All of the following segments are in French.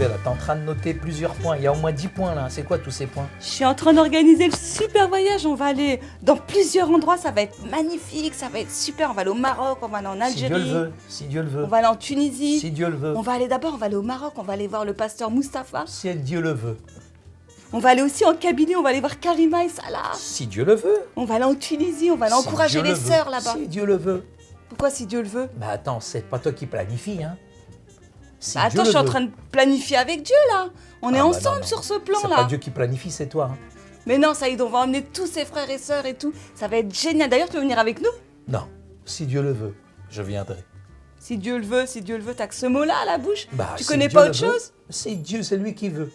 fais là? T'es en train de noter plusieurs points. Il y a au moins 10 points là. C'est quoi tous ces points? Je suis en train d'organiser le super voyage. On va aller dans plusieurs endroits. Ça va être magnifique, ça va être super. On va aller au Maroc, on va aller en Si Dieu le Algérie. veut. Si Dieu le veut. On va aller en Tunisie. Si Dieu le veut. On va aller au Maroc, on va aller voir le pasteur Mustapha. Si Dieu le veut. On va aller aussi en Kabylie, on va aller voir Karima et Salah. Si Dieu le veut. On va aller en Tunisie, on va aller Si encourager Dieu les le veut. sœurs là-bas. Si Dieu le veut. Pourquoi si Dieu le veut? Bah attends, c'est pas toi qui planifie, hein. Si Bah Dieu attends, je suis le en veut. train de planifier avec Dieu là. On est Ah bah ensemble non. sur ce C'est plan pas là. Dieu qui planifie, c'est toi. Hein. Mais non, Saïd, on va emmener tous ses frères et sœurs et tout. Ça va être génial. D'ailleurs, tu veux venir avec nous? Non. Si Dieu le veut, je viendrai. Si Dieu le veut, t'as que ce mot-là à la bouche. Bah, Tu si connais Dieu pas le autre veut, chose? C'est Dieu, c'est lui qui veut.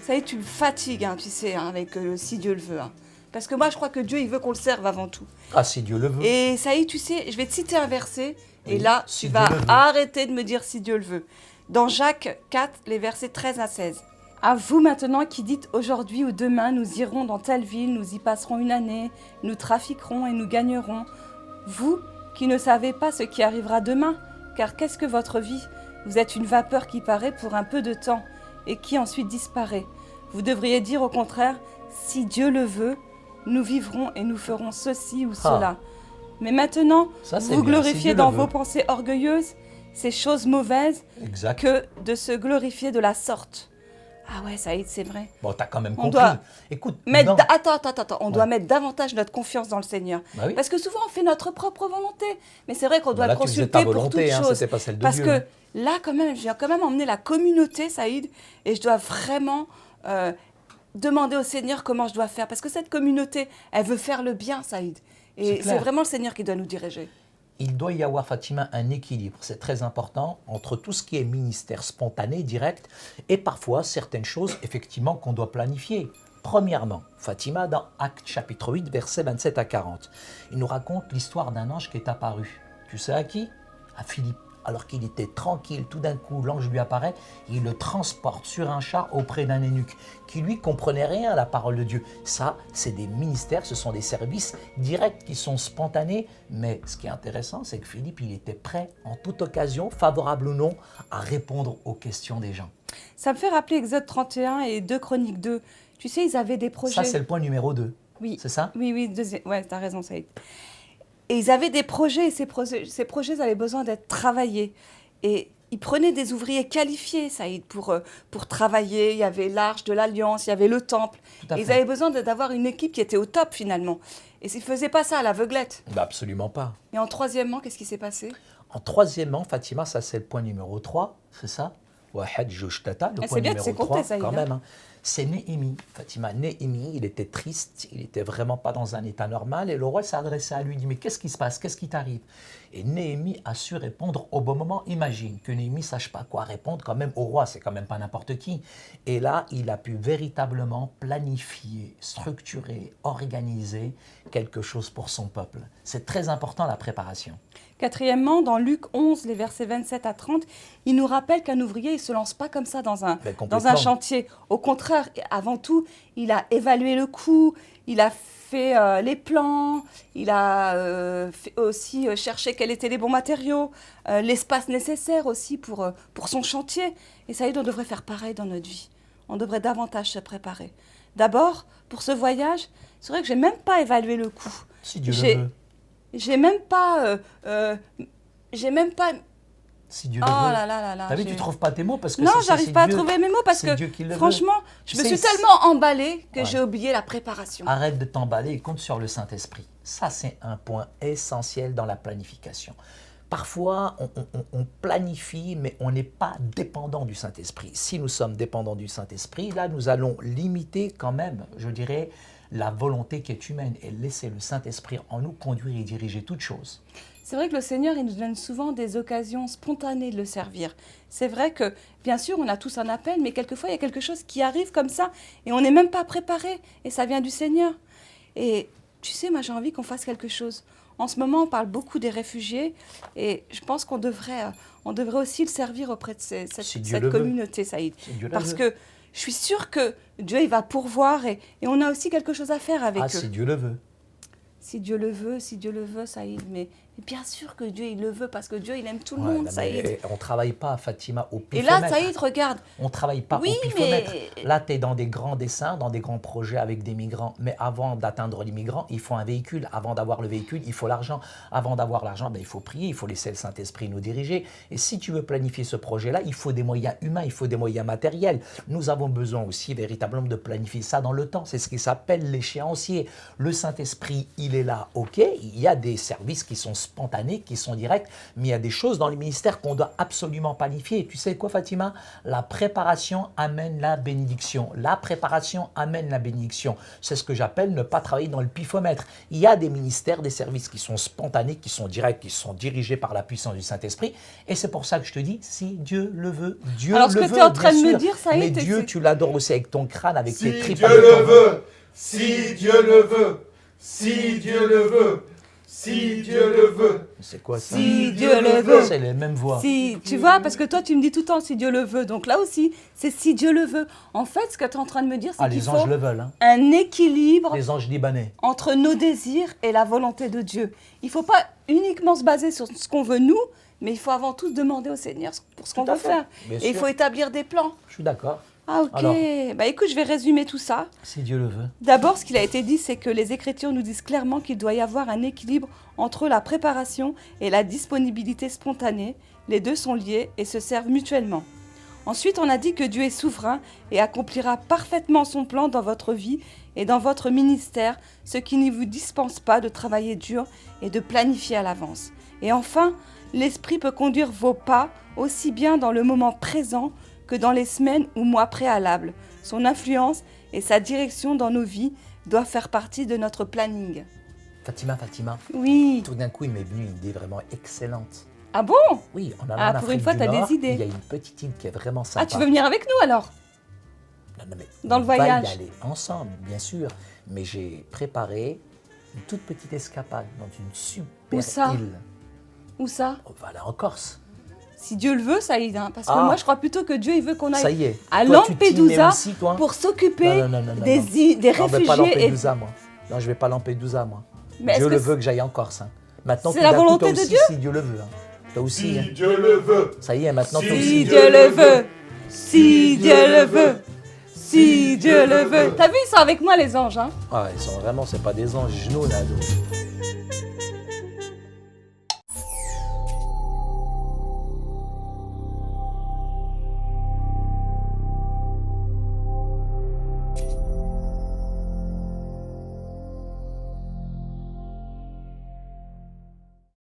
Saïd, tu me fatigues, hein, tu sais, hein, avec si Dieu le veut. Hein. Parce que moi, je crois que Dieu, il veut qu'on le serve avant tout. Ah, si Dieu le veut. Et Saïd, tu sais, je vais te citer un verset. Et Oui, là, si tu Dieu vas le veut. arrêter de me dire si Dieu le veut. Dans Jacques 4, les versets 13 à 16. À vous maintenant qui dites aujourd'hui ou demain, nous irons dans telle ville, nous y passerons une année, nous trafiquerons et nous gagnerons. Vous qui ne savez pas ce qui arrivera demain, car qu'est-ce que votre vie? Vous êtes une vapeur qui paraît pour un peu de temps et qui ensuite disparaît. Vous devriez dire au contraire, si Dieu le veut, nous vivrons et nous ferons ceci ou cela. Mais maintenant, Ça, c'est vous bien, si glorifiez Dieu le dans veut. vos pensées orgueilleuses ces choses mauvaises Exact. que de se glorifier de la sorte. Ah ouais, Saïd, c'est vrai. Bon, t'as quand même On compris. doit Écoute, Mais non. attends, on doit Ouais. mettre davantage notre confiance dans le Seigneur. Bah oui. Parce que souvent, on fait notre propre volonté. Mais c'est vrai qu'on doit Bah là, le tu faisais consulter ta pour volonté, toute hein, chose. c'était pas celle de Parce Dieu, que hein. là, quand même, j'ai quand même emmené la communauté, Saïd, et je dois vraiment demander au Seigneur comment je dois faire. Parce que cette communauté, elle veut faire le bien, Saïd. C'est Et clair. c'est vraiment le Seigneur qui doit nous diriger. Il doit y avoir, Fatima, un équilibre, c'est très important, entre tout ce qui est ministère spontané, direct, et parfois certaines choses, effectivement, qu'on doit planifier. Premièrement, Fatima, dans Actes chapitre 8, versets 27 à 40, il nous raconte l'histoire d'un ange qui est apparu. Tu sais à qui? À Philippe. Alors qu'il était tranquille, tout d'un coup, l'ange lui apparaît, il le transporte sur un char auprès d'un eunuque qui, lui, comprenait rien à la parole de Dieu. Ça, c'est des ministères, ce sont des services directs qui sont spontanés. Mais ce qui est intéressant, c'est que Philippe, il était prêt, en toute occasion, favorable ou non, à répondre aux questions des gens. Ça me fait rappeler Exode 31 et 2 Chroniques 2. Tu sais, ils avaient des projets. Ça, c'est le point numéro 2. Oui. C'est ça? Oui, ouais, t'as raison, Saïd. Et ils avaient des projets, et ces projets ils avaient besoin d'être travaillés. Et ils prenaient des ouvriers qualifiés, Saïd, pour travailler. Il y avait l'Arche de l'Alliance, il y avait le Temple. Tout à Et ils fait. avaient besoin d'avoir une équipe qui était au top, finalement. Et ils ne faisaient pas ça à l'aveuglette. Bah, absolument pas. Et en troisièmement, qu'est-ce qui s'est passé? En troisièmement, Fatima, ça c'est le point numéro 3, c'est ça? Wahed Joushtata, le Ah, point c'est bien, numéro tu sais compter, 3, Saïd, quand hein. même. Hein. C'est Néhémie, Fatima. Néhémie, il était triste, il était vraiment pas dans un état normal. Et le roi s'est adressé à lui, il dit, mais qu'est-ce qui se passe? Qu'est-ce qui t'arrive? Et Néhémie a su répondre au bon moment. Imagine que Néhémie ne sache pas quoi répondre quand même au roi, c'est quand même pas n'importe qui. Et là, il a pu véritablement planifier, structurer, organiser quelque chose pour son peuple. C'est très important la préparation. Quatrièmement, dans Luc 11, les versets 27 à 30, il nous rappelle qu'un ouvrier, il ne se lance pas comme ça dans un complètement. chantier. Au contraire, avant tout, il a évalué le coût, il a fait les plans, il a aussi cherché quels étaient les bons matériaux, l'espace nécessaire aussi pour son chantier. Et ça y est, on devrait faire pareil dans notre vie. On devrait davantage se préparer. D'abord, pour ce voyage, c'est vrai que je n'ai même pas évalué le coût. Si Dieu le veut. J'ai même pas... Si Dieu Oh le veut. là là là là. T'as vu, tu trouves pas tes mots parce que Non, c'est j'arrive pas à Dieu- trouver mes mots parce c'est Dieu que qui le veut. franchement, je me C'est- suis tellement emballée que Ouais. j'ai oublié la préparation. Arrête de t'emballer et compte sur le Saint-Esprit. Ça, c'est un point essentiel dans la planification. Parfois, on planifie, mais on n'est pas dépendant du Saint-Esprit. Si nous sommes dépendants du Saint-Esprit, là, nous allons limiter quand même, je dirais, la volonté qui est humaine et laisser le Saint-Esprit en nous conduire et diriger toutes choses. C'est vrai que le Seigneur, il nous donne souvent des occasions spontanées de le servir. C'est vrai que, bien sûr, on a tous un appel, mais quelquefois, il y a quelque chose qui arrive comme ça et on n'est même pas préparé et ça vient du Seigneur. Et tu sais, moi, j'ai envie qu'on fasse quelque chose. En ce moment, on parle beaucoup des réfugiés et je pense qu'on devrait aussi le servir auprès de Si cette Dieu le veut. communauté, Saïd. Si Dieu le Parce veut. que je suis sûre que Dieu, il va pourvoir et on a aussi quelque chose à faire avec Ah, eux. si Dieu le veut. Si Dieu le veut, Saïd. Mais Bien sûr que Dieu, il le veut, parce que Dieu, il aime tout le Ouais, monde, non, Saïd. mais on ne travaille pas, Fatima, au Et pifomètre. là, Saïd, regarde. On ne travaille pas Oui, au pifomètre. mais- Là, tu es dans des grands dessins, dans des grands projets avec des migrants. Mais avant d'atteindre les migrants, il faut un véhicule. Avant d'avoir le véhicule, il faut l'argent. Avant d'avoir l'argent, ben, il faut prier, il faut laisser le Saint-Esprit nous diriger. Et si tu veux planifier ce projet-là, il faut des moyens humains, il faut des moyens matériels. Nous avons besoin aussi véritablement de planifier ça dans le temps. C'est ce qui s'appelle l'échéancier. Le Saint-Esprit, il est là, ok. Il y a des services qui sont spontanés, qui sont directs, mais il y a des choses dans les ministères qu'on doit absolument planifier. Et tu sais quoi, Fatima? La préparation amène la bénédiction. La préparation amène la bénédiction. C'est ce que j'appelle ne pas travailler dans le pifomètre. Il y a des ministères, des services qui sont spontanés, qui sont directs, qui sont dirigés par la puissance du Saint-Esprit. Et c'est pour ça que je te dis, si Dieu le veut, Dieu Alors, le ce veut. que tu es en train de bien me sûr. dire, ça y est, Mais t'es- Dieu, tu l'adores aussi avec ton crâne, avec tes Si tripes. Dieu avec le ton- veut, si Dieu le veut, si Dieu le veut, si Dieu le veut. C'est quoi ça? Si Dieu le veut. C'est les mêmes voix. Si, tu vois, parce que toi, tu me dis tout le temps si Dieu le veut. Donc là aussi, c'est si Dieu le veut. En fait, ce que tu es en train de me dire, c'est Ah, qu'il les faut anges le veulent. Hein. un équilibre Les anges libanais. entre nos désirs et la volonté de Dieu. Il ne faut pas uniquement se baser sur ce qu'on veut nous, mais il faut avant tout demander au Seigneur pour ce qu'on Tout à veut fait. faire. Bien Et il sûr. faut établir des plans. Je suis d'accord. Ah ok, Alors. bah écoute, je vais résumer tout ça. Si Dieu le veut. D'abord, ce qu'il a été dit, c'est que les Écritures nous disent clairement qu'il doit y avoir un équilibre entre la préparation et la disponibilité spontanée. Les deux sont liés et se servent mutuellement. Ensuite, on a dit que Dieu est souverain et accomplira parfaitement son plan dans votre vie et dans votre ministère, ce qui ne vous dispense pas de travailler dur et de planifier à l'avance. Et enfin, l'Esprit peut conduire vos pas aussi bien dans le moment présent que dans les semaines ou mois préalables. Son influence et sa direction dans nos vies doivent faire partie de notre planning. Fatima, Oui. tout d'un coup, il m'est venu une idée vraiment excellente. Ah bon? Oui, on a Ah, en pour Afrique une fois, du t'as des Nord, idées. Il y a une petite île qui est vraiment sympa. Ah, tu veux venir avec nous alors? Non, mais dans le on va voyage. y aller ensemble, bien sûr. Mais j'ai préparé une toute petite escapade dans une super Où ça? île. Où ça? On va aller en Corse. Si Dieu le veut, Saïd. Hein, parce que Ah. moi, je crois plutôt que Dieu il veut qu'on Ça aille y est. à Toi, tu t'y mets Lampedusa aussi, toi pour s'occuper Non, des, non. des Non, je vais pas à réfugiés. Lampedusa, moi. Non, je vais pas à Lampedusa, moi. Mais Dieu est-ce le que veut que j'aille en Corse. Hein. Maintenant, C'est tout la d'un coup, volonté toi de aussi, Dieu? si Dieu le veut. Hein. Toi aussi. Hein. Si Dieu le veut, Ça y est, maintenant, toi Si aussi. Si Dieu le veut, si Dieu le veut, si Dieu le veut. T'as vu, ils sont avec moi les anges, hein? Ah, ils sont vraiment, c'est pas des anges, genoux, là. donc.